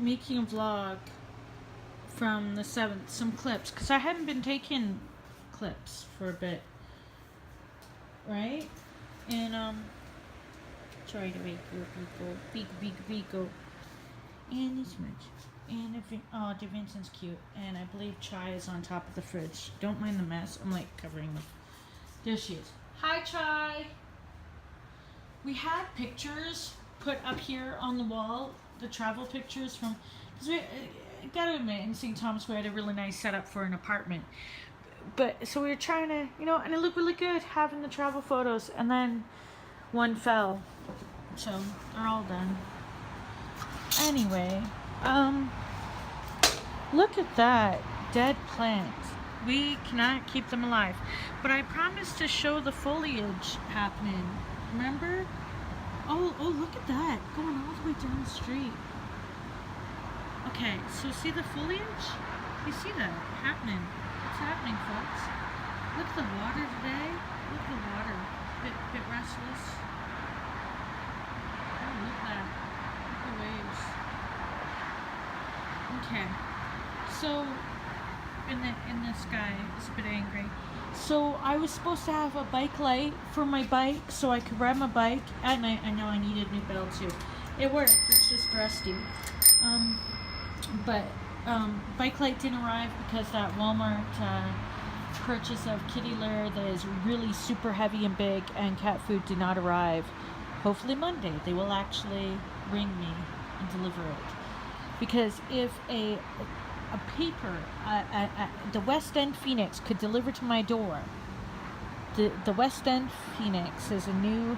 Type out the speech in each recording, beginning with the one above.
making a vlog from the 7th, some clips, because I hadn't been taking clips for a bit, right? And sorry to make you Bico, and this much. And De Vincent's cute, and I believe Chai is on top of the fridge. Don't mind the mess. I'm like covering them. There she is. Hi, Chai. We had pictures put up here on the wall, the travel pictures from, because we gotta admit, in St. Thomas we had a really nice setup for an apartment. But so we were trying to, and it looked really good having the travel photos, and then one fell, so they're all done. Anyway, look at that dead plant. We cannot keep them alive, but I promised to show the foliage happening. Remember? Oh, look at that, going all the way down the street. Okay, so see the foliage? You see that happening? What's happening, folks? Look at the water today. Look at the water. Bit restless. Oh, look at that. Look at the waves. Okay. So, in the sky, it's a bit angry. So I was supposed to have a bike light for my bike so I could ride my bike at night. I know I needed a new belt too. It worked. It's just rusty. But bike light didn't arrive because that Walmart purchase of kitty litter that is really super heavy and big and cat food did not arrive. Hopefully Monday they will actually ring me and deliver it. Because if a paper, the West End Phoenix could deliver to my door, the West End Phoenix is a new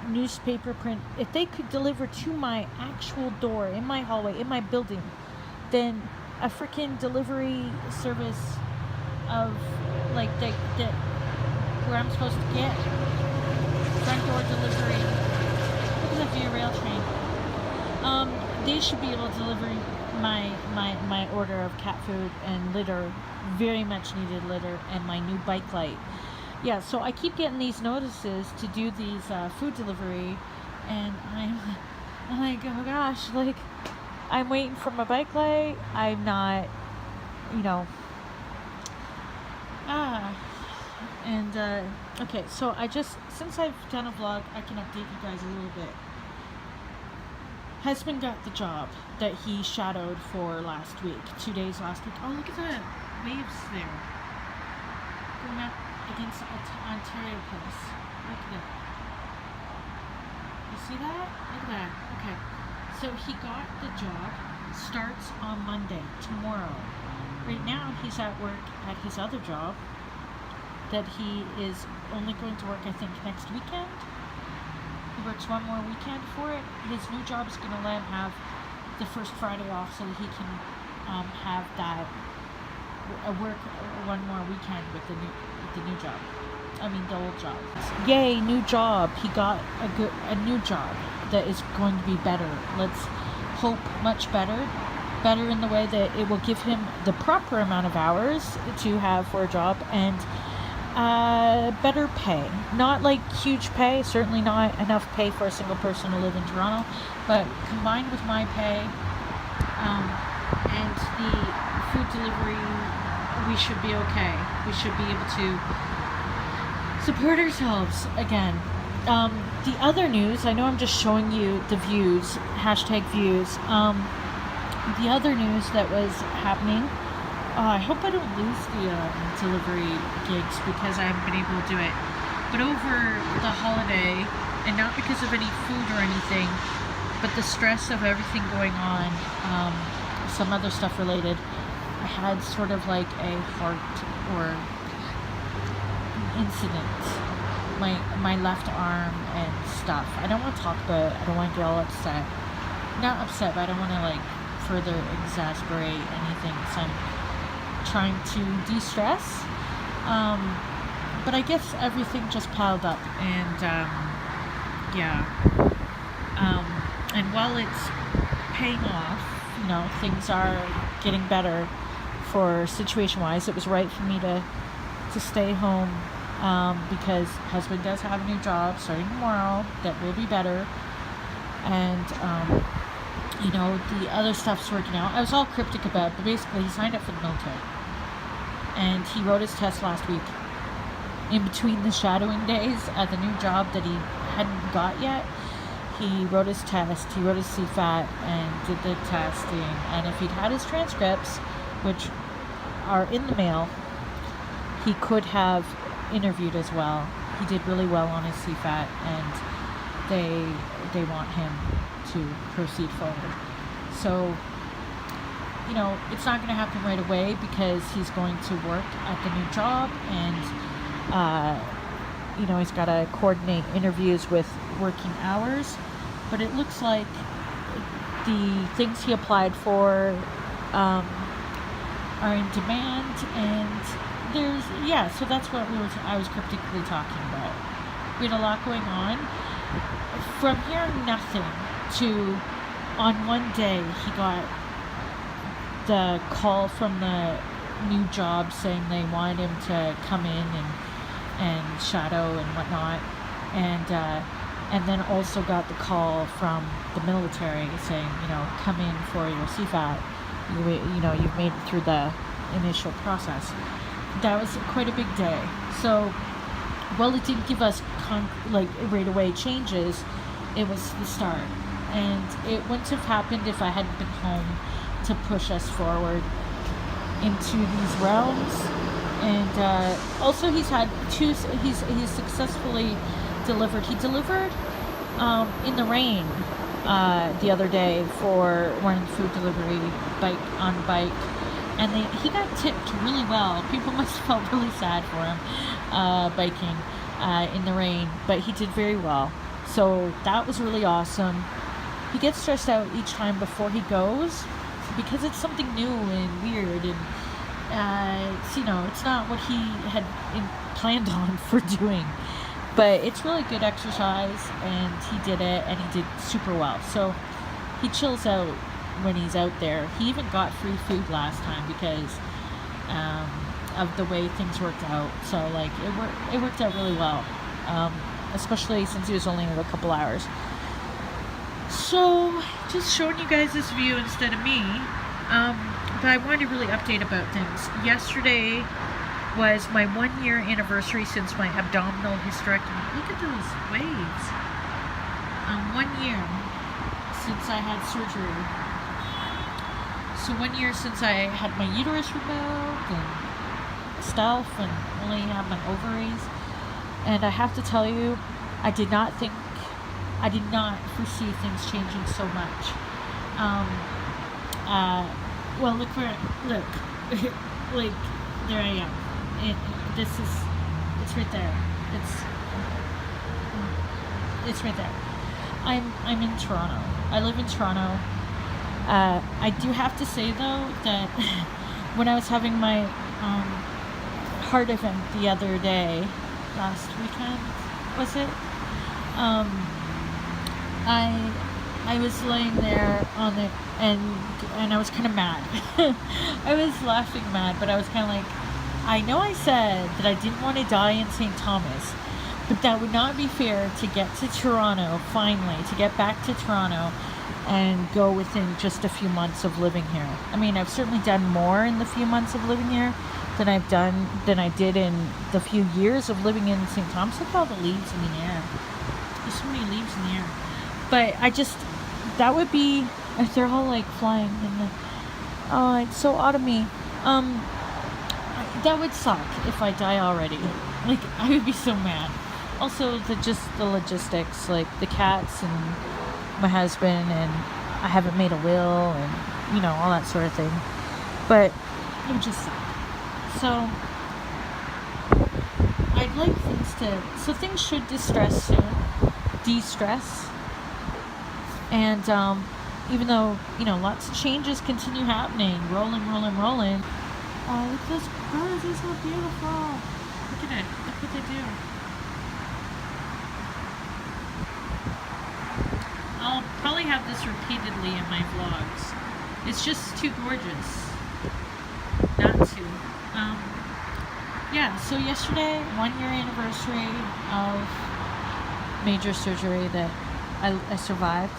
newspaper print. If they could deliver to my actual door, in my hallway, in my building, then a freaking delivery service of, like, the where I'm supposed to get front door delivery. Look at the Via Rail train. They should be able to deliver my order of cat food and litter, very much needed litter, and my new bike light. Yeah, so I keep getting these notices to do these food delivery, and I'm like, oh gosh, like, I'm waiting for my bike light. I'm not, okay, so since I've done a vlog, I can update you guys a little bit. Husband got the job that he shadowed for last week, 2 days last week. Oh, look at the waves there. Going up against Ontario Place. Look at it. You see that? Look at that. Okay. So he got the job. Starts on Monday, tomorrow. Right now he's at work at his other job that he is only going to work, I think, next weekend. He works one more weekend for it. His new job is going to let him have the first Friday off so that he can have that work one more weekend with the new job. I mean, the old job. Yay, new job. He got a new job that is going to be better. Let's hope much better. Better in the way that it will give him the proper amount of hours to have for a job, and better pay. Not like huge pay, certainly not enough pay for a single person to live in Toronto, but combined with my pay and the food delivery, we should be okay. We should be able to support ourselves again. The other news, I know I'm just showing you the views, #views. The other news that was happening, I hope I don't lose the delivery gigs because I haven't been able to do it. But over the holiday, and not because of any food or anything, but the stress of everything going on, some other stuff related, I had sort of like a heart or incident. My left arm and stuff. I don't want to talk about it. I don't want to get all upset. Not upset, but I don't want to like further exasperate anything. So I'm trying to de-stress. But I guess everything just piled up, and and while it's paying off, things are getting better for situation-wise. It was right for me to stay home because husband does have a new job starting tomorrow that will be better, and you know, the other stuff's working out. I was all cryptic about it, but basically he signed up for the military. And he wrote his test last week. In between the shadowing days at the new job that he hadn't got yet, he wrote his test, he wrote his CFAT, and did the testing. And if he'd had his transcripts, which are in the mail, he could have interviewed as well. He did really well on his CFAT, and they want him to proceed forward. So, you know, it's not going to happen right away because he's going to work at the new job, and you know, he's got to coordinate interviews with working hours. But it looks like the things he applied for are in demand, and so that's what I was cryptically talking about. We had a lot going on. From hearing nothing to, on one day, he got the call from the new job saying they wanted him to come in and shadow and whatnot, and then also got the call from the military saying, you know, come in for your CFAT. You know, you've made it through the initial process. That was quite a big day. So, while it didn't give us right away changes, it was the start. And it wouldn't have happened if I hadn't been home to push us forward into these realms. And also he's had he's successfully delivered. He delivered in the rain the other day for running food delivery on bike. And he got tipped really well. People must have felt really sad for him biking in the rain, but he did very well. So that was really awesome. He gets stressed out each time before he goes because it's something new and weird, and you know, it's not what he had planned on for doing. But it's really good exercise, and he did it, and he did super well. So he chills out when he's out there. He even got free food last time because of the way things worked out. So like it worked out really well, especially since he was only in a couple hours. So just showing you guys this view instead of me. But I wanted to really update about things. Yesterday was my 1 year anniversary since my abdominal hysterectomy. Look at those waves. 1 year since I had surgery. So 1 year since I had my uterus removed and stuff, and only have my ovaries. And I have to tell you, I did not foresee things changing so much. Well, look, like, there I am. It's right there. It's right there. I'm in Toronto. I live in Toronto. I do have to say though that when I was having my heart event the other day, last weekend, was it? I was laying there on the and I was kind of mad. I was laughing mad, but I was kind of like, I know I said that I didn't want to die in St. Thomas, but that would not be fair to get to Toronto finally, to get back to Toronto and go within just a few months of living here. I mean, I've certainly done more in the few months of living here than I did in the few years of living in St. Thomas. Look at all the leaves in the air. There's so many leaves in the air. But that would be, they're all like flying in the, oh, it's so autumny. That would suck if I die already. Like, I would be so mad. Also, the logistics, like the cats and my husband, and I haven't made a will, and, you know, all that sort of thing. But it would just suck. So, I'd like things should de-stress soon. De-stress. And, even though, you know, lots of changes continue happening, rolling. Oh, look at those birds, they're so beautiful. Look at it, look what they do. I'll probably have this repeatedly in my vlogs. It's just too gorgeous not to. Yeah, so yesterday, 1 year anniversary of major surgery that I survived.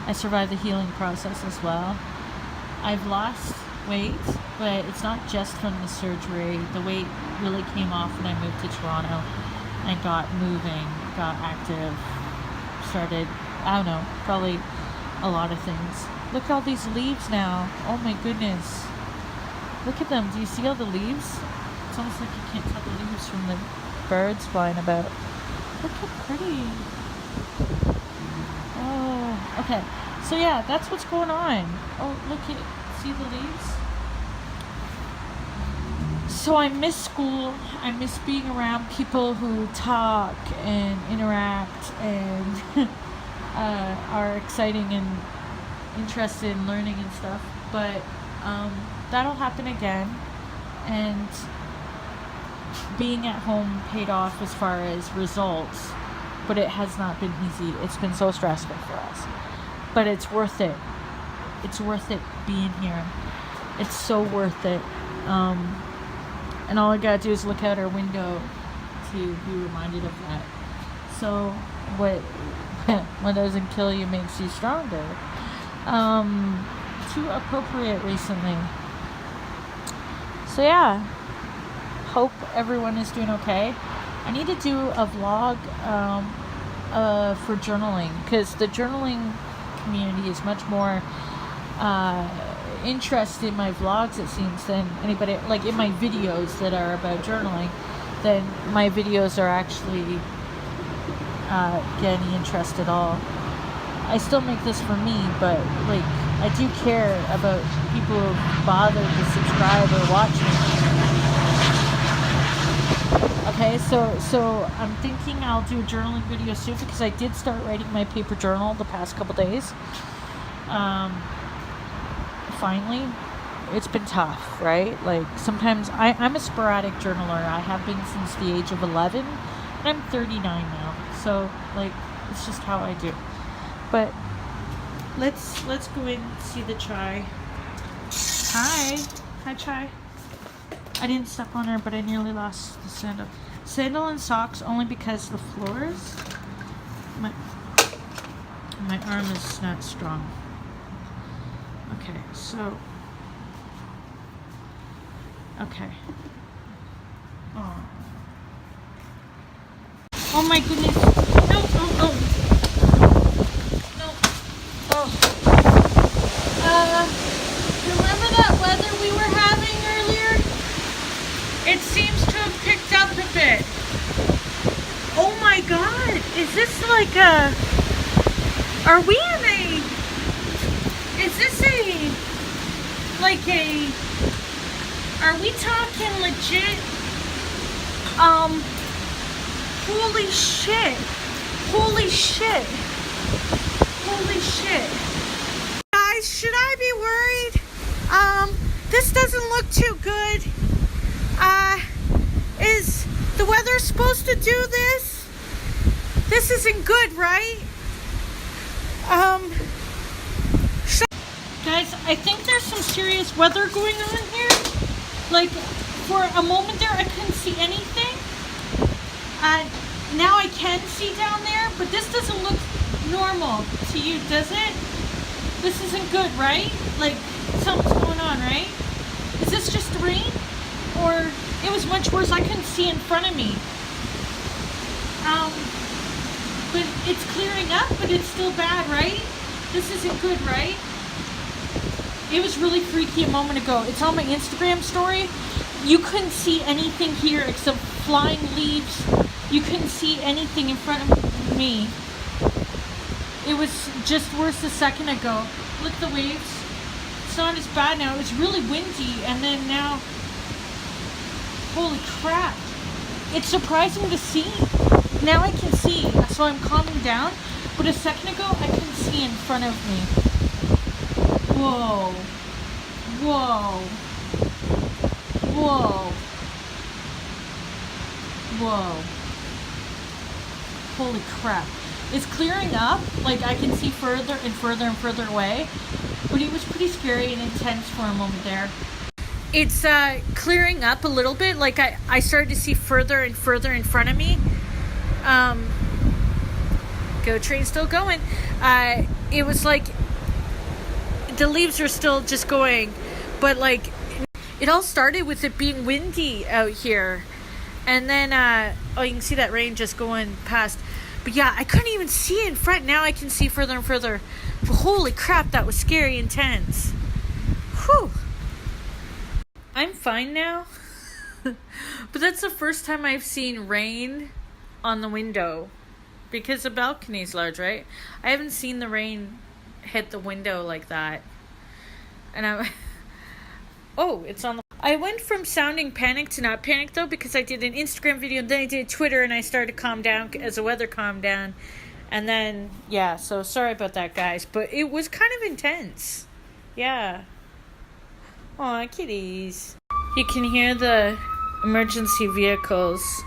I survived the healing process as well. I've lost weight, but it's not just from the surgery. The weight really came off when I moved to Toronto and got moving, got active, started, I don't know, probably a lot of things. Look at all these leaves now. Oh my goodness. Look at them. Do you see all the leaves? It's almost like you can't tell the leaves from the birds flying about. Look how pretty. Oh, okay. So yeah, that's what's going on. Oh, look at, see the leaves? So I miss school. I miss being around people who talk and interact and are exciting and interested in learning and stuff. But that'll happen again. And being at home paid off as far as results, but it has not been easy. It's been so stressful for us. But it's worth it. It's worth it being here. It's so worth it. And all I gotta do is look out our window to be reminded of that. So what doesn't kill you makes you stronger. Too appropriate recently. So yeah, hope everyone is doing okay. I need to do a vlog for journaling, because the journaling community is much more interested in my vlogs, it seems, than anybody, like in my videos that are about journaling, then my videos are actually getting interest at all. I still make this for me, but like I do care about people who bother to subscribe or watch me. Okay, so I'm thinking I'll do a journaling video soon, because I did start writing my paper journal the past couple days. Finally, it's been tough, right? Like sometimes I'm a sporadic journaler. I have been since the age of 11, and I'm 39 now. So like it's just how I do. But let's go in and see the Chai. Hi Chai. I didn't step on her, but I nearly lost the sandal and socks, only because the floors, my arm is not strong. Okay, so okay. Oh my goodness. No. Remember that weather we were having earlier? It seems to have picked up a bit. Oh my god, is this like are we talking legit, holy shit. Guys, should I be worried? This doesn't look too good. Is the weather supposed to do this? This isn't good, right? Guys, I think there's some serious weather going on here. Like, for a moment there, I couldn't see anything. Now I can see down there, but this doesn't look normal to you, does it? This isn't good, right? Like, something's going on, right? Is this just rain? Or it was much worse. I couldn't see in front of me. But it's clearing up, but it's still bad, right? This isn't good, right? It was really freaky a moment ago. It's on my Instagram story. You couldn't see anything here except flying leaves. You couldn't see anything in front of me. It was just worse a second ago. Look at the waves. It's not as bad now. It was really windy, and then now, holy crap. It's surprising to see. Now I can see, so I'm calming down. But a second ago, I couldn't see in front of me. Whoa. Holy crap. It's clearing up. Like, I can see further and further away. But it was pretty scary and intense for a moment there. It's clearing up a little bit. Like, I started to see further and further in front of me. Go train still going. it was like the leaves are still just going, but like it all started with it being windy out here, and then oh, you can see that rain just going past. But yeah, I couldn't even see in front. Now I can see further and further. But holy crap, that was scary intense. Whew. I'm fine now. But that's the first time I've seen rain on the window, because the balcony's large, right? I haven't seen the rain hit the window like that. And oh, it's on the... I went from sounding panicked to not panicked though, because I did an Instagram video and then I did Twitter and I started to calm down as the weather calmed down. And then, yeah, so sorry about that, guys. But it was kind of intense. Yeah. Aw, kitties. You can hear the emergency vehicles.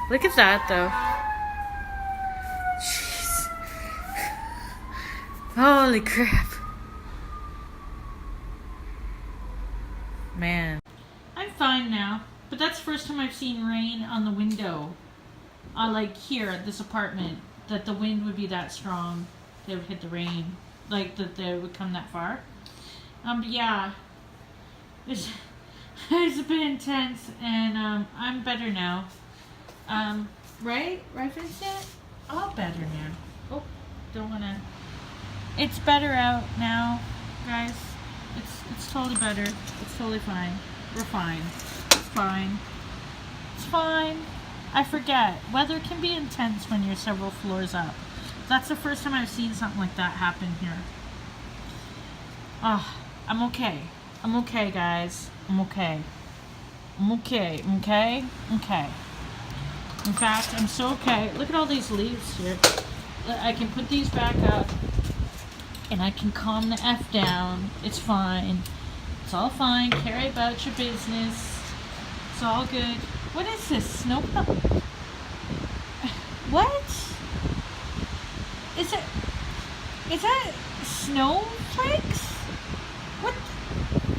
Look at that, though. Jeez. Holy crap. Man. I'm fine now. But that's the first time I've seen rain on the window. Like here at this apartment. That the wind would be that strong. They would hit the rain. Like that they would come that far. But yeah. It's a bit intense, and I'm better now. Right, Vincent? All better now. Oh, don't wanna. It's better out now, guys. It's totally better. It's totally fine. We're fine. It's fine. It's fine. I forget. Weather can be intense when you're several floors up. That's the first time I've seen something like that happen here. I'm okay. I'm okay, guys. I'm okay. I'm okay. Okay? Okay. In fact, I'm so okay. Look at all these leaves here. I can put these back up. And I can calm the F down. It's fine. It's all fine. Carry about your business. It's all good. What is this? Snow? What? Is that snowflakes?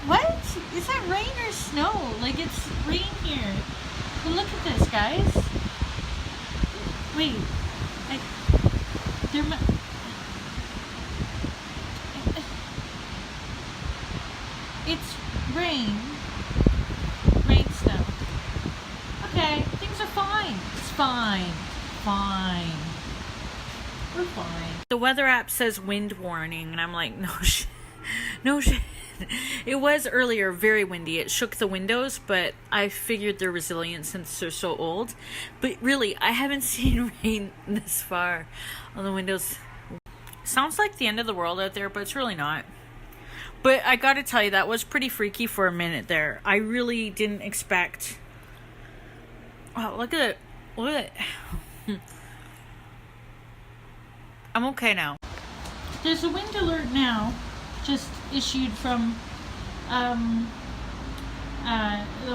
What? Is that rain or snow? Like, it's rain here. But look at this, guys. Wait. It's rain. Rain snow. Okay, things are fine. It's fine. Fine. We're fine. The weather app says wind warning, and I'm like, no shit. No shit. It was earlier very windy. It shook the windows, but I figured they're resilient since they're so old. But really, I haven't seen rain this far on the windows. Sounds like the end of the world out there, but it's really not. But I gotta tell you, that was pretty freaky for a minute there. I really didn't expect... Oh, look at it. Look at it. I'm okay now. There's a wind alert now, just issued from the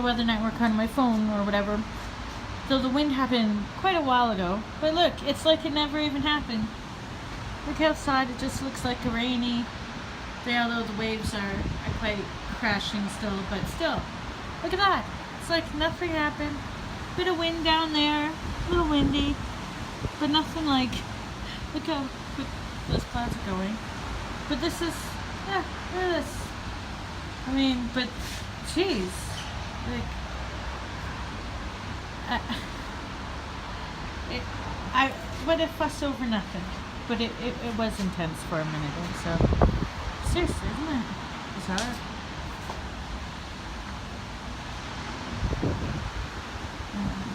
weather network on my phone or whatever. Though the wind happened quite a while ago. But look, it's like it never even happened. Look outside, it just looks like a rainy day, although the waves are quite crashing still, but still. Look at that. It's like nothing happened. Bit of wind down there, a little windy, but nothing like, look how quick those clouds are going. But this is, yeah, look at this. I mean, but, jeez, like, I would have fussed over nothing, but it was intense for a minute, so, seriously, isn't it? Bizarre.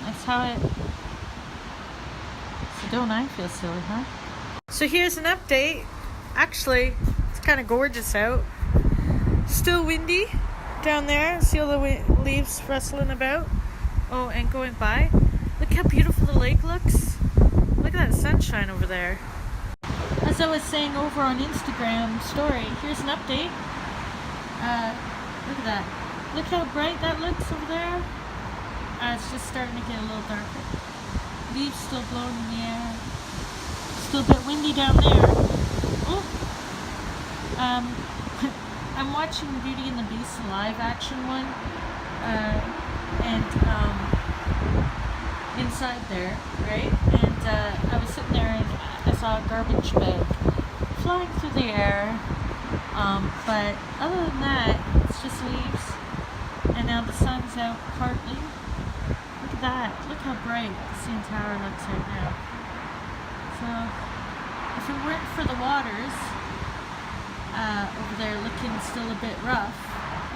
That's how it, so don't I feel silly, huh? So here's an update. Actually, it's kind of gorgeous out. Still windy down there. See all the leaves rustling about. Oh, and going by. Look how beautiful the lake looks. Look at that sunshine over there. As I was saying over on Instagram story, here's an update. Look at that. Look how bright that looks over there. It's just starting to get a little darker. Leaves still blowing in the air. Still a bit windy down there. Oh. I'm watching Beauty and the Beast live action one. And inside there, right? And I was sitting there and I saw a garbage bag flying through the air. But other than that, it's just leaves. And now the sun's out partly. Look at that. Look how bright the CN Tower looks right now. So, if it weren't for the waters over there looking still a bit rough,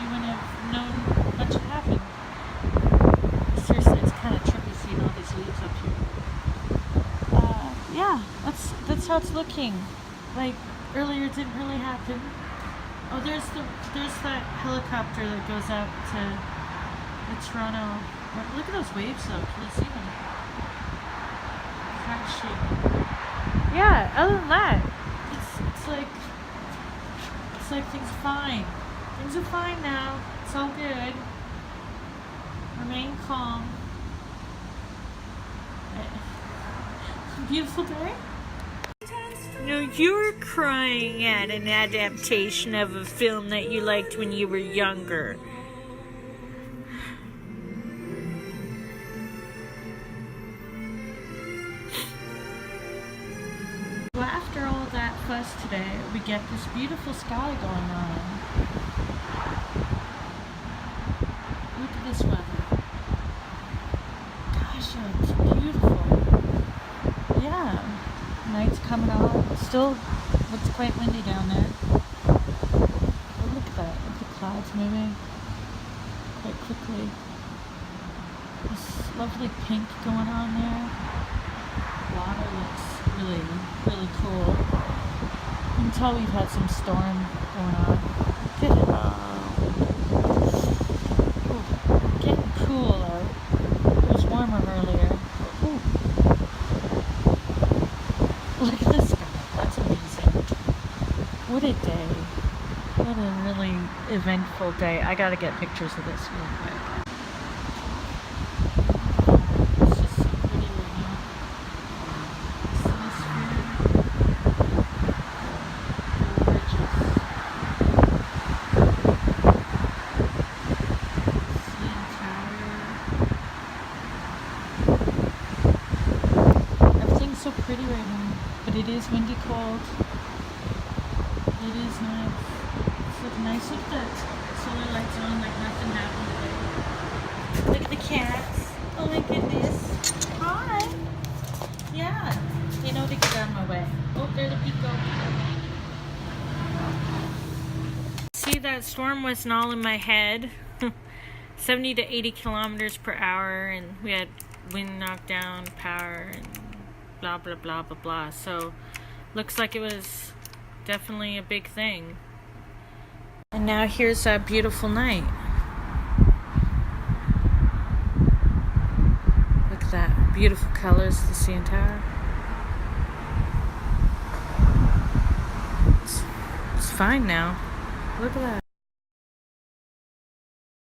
you wouldn't have known much had happened. Seriously, it's kind of trippy seeing all these leaves up here. Yeah, that's how it's looking. Like, earlier it didn't really happen. Oh, there's that helicopter that goes out to the Toronto. Look at those waves though. Can you see them? Crashing. Yeah. Other than that, it's like things are fine. Things are fine now. It's all good. Remain calm. Beautiful day. No, you're crying at an adaptation of a film that you liked when you were younger. Well, after all that fuss today, we get this beautiful sky going on. Look at this weather. Gosh, it's beautiful. Yeah. Night's coming on. Still looks quite windy down there. Oh, look at that. Look at the clouds moving quite quickly. This lovely pink going on there. Water looks really, really cool. You can tell we've had some storm going on. Look at it. Ooh, getting cool out. It was warmer earlier. Ooh. Look at this guy. That's amazing. What a day. What a really eventful day. I gotta get pictures of this real quick. It's just so pretty right now. This atmosphere. Gorgeous. CN Tower. Everything's so pretty right now. But it is windy cold. It is nice. It's looking nice. Look at that solar lights on like nothing happened today. Look at the cats. Oh my goodness. Hi. Yeah. They know to get out of my way. Oh, there's a Pico. See, that storm wasn't all in my head. 70 to 80 kilometers per hour, and we had wind knockdown, power, and blah blah blah blah blah. So looks like it was definitely a big thing. And now here's a beautiful night. Look at that beautiful colors of the CN Tower. It's fine now. Look at that.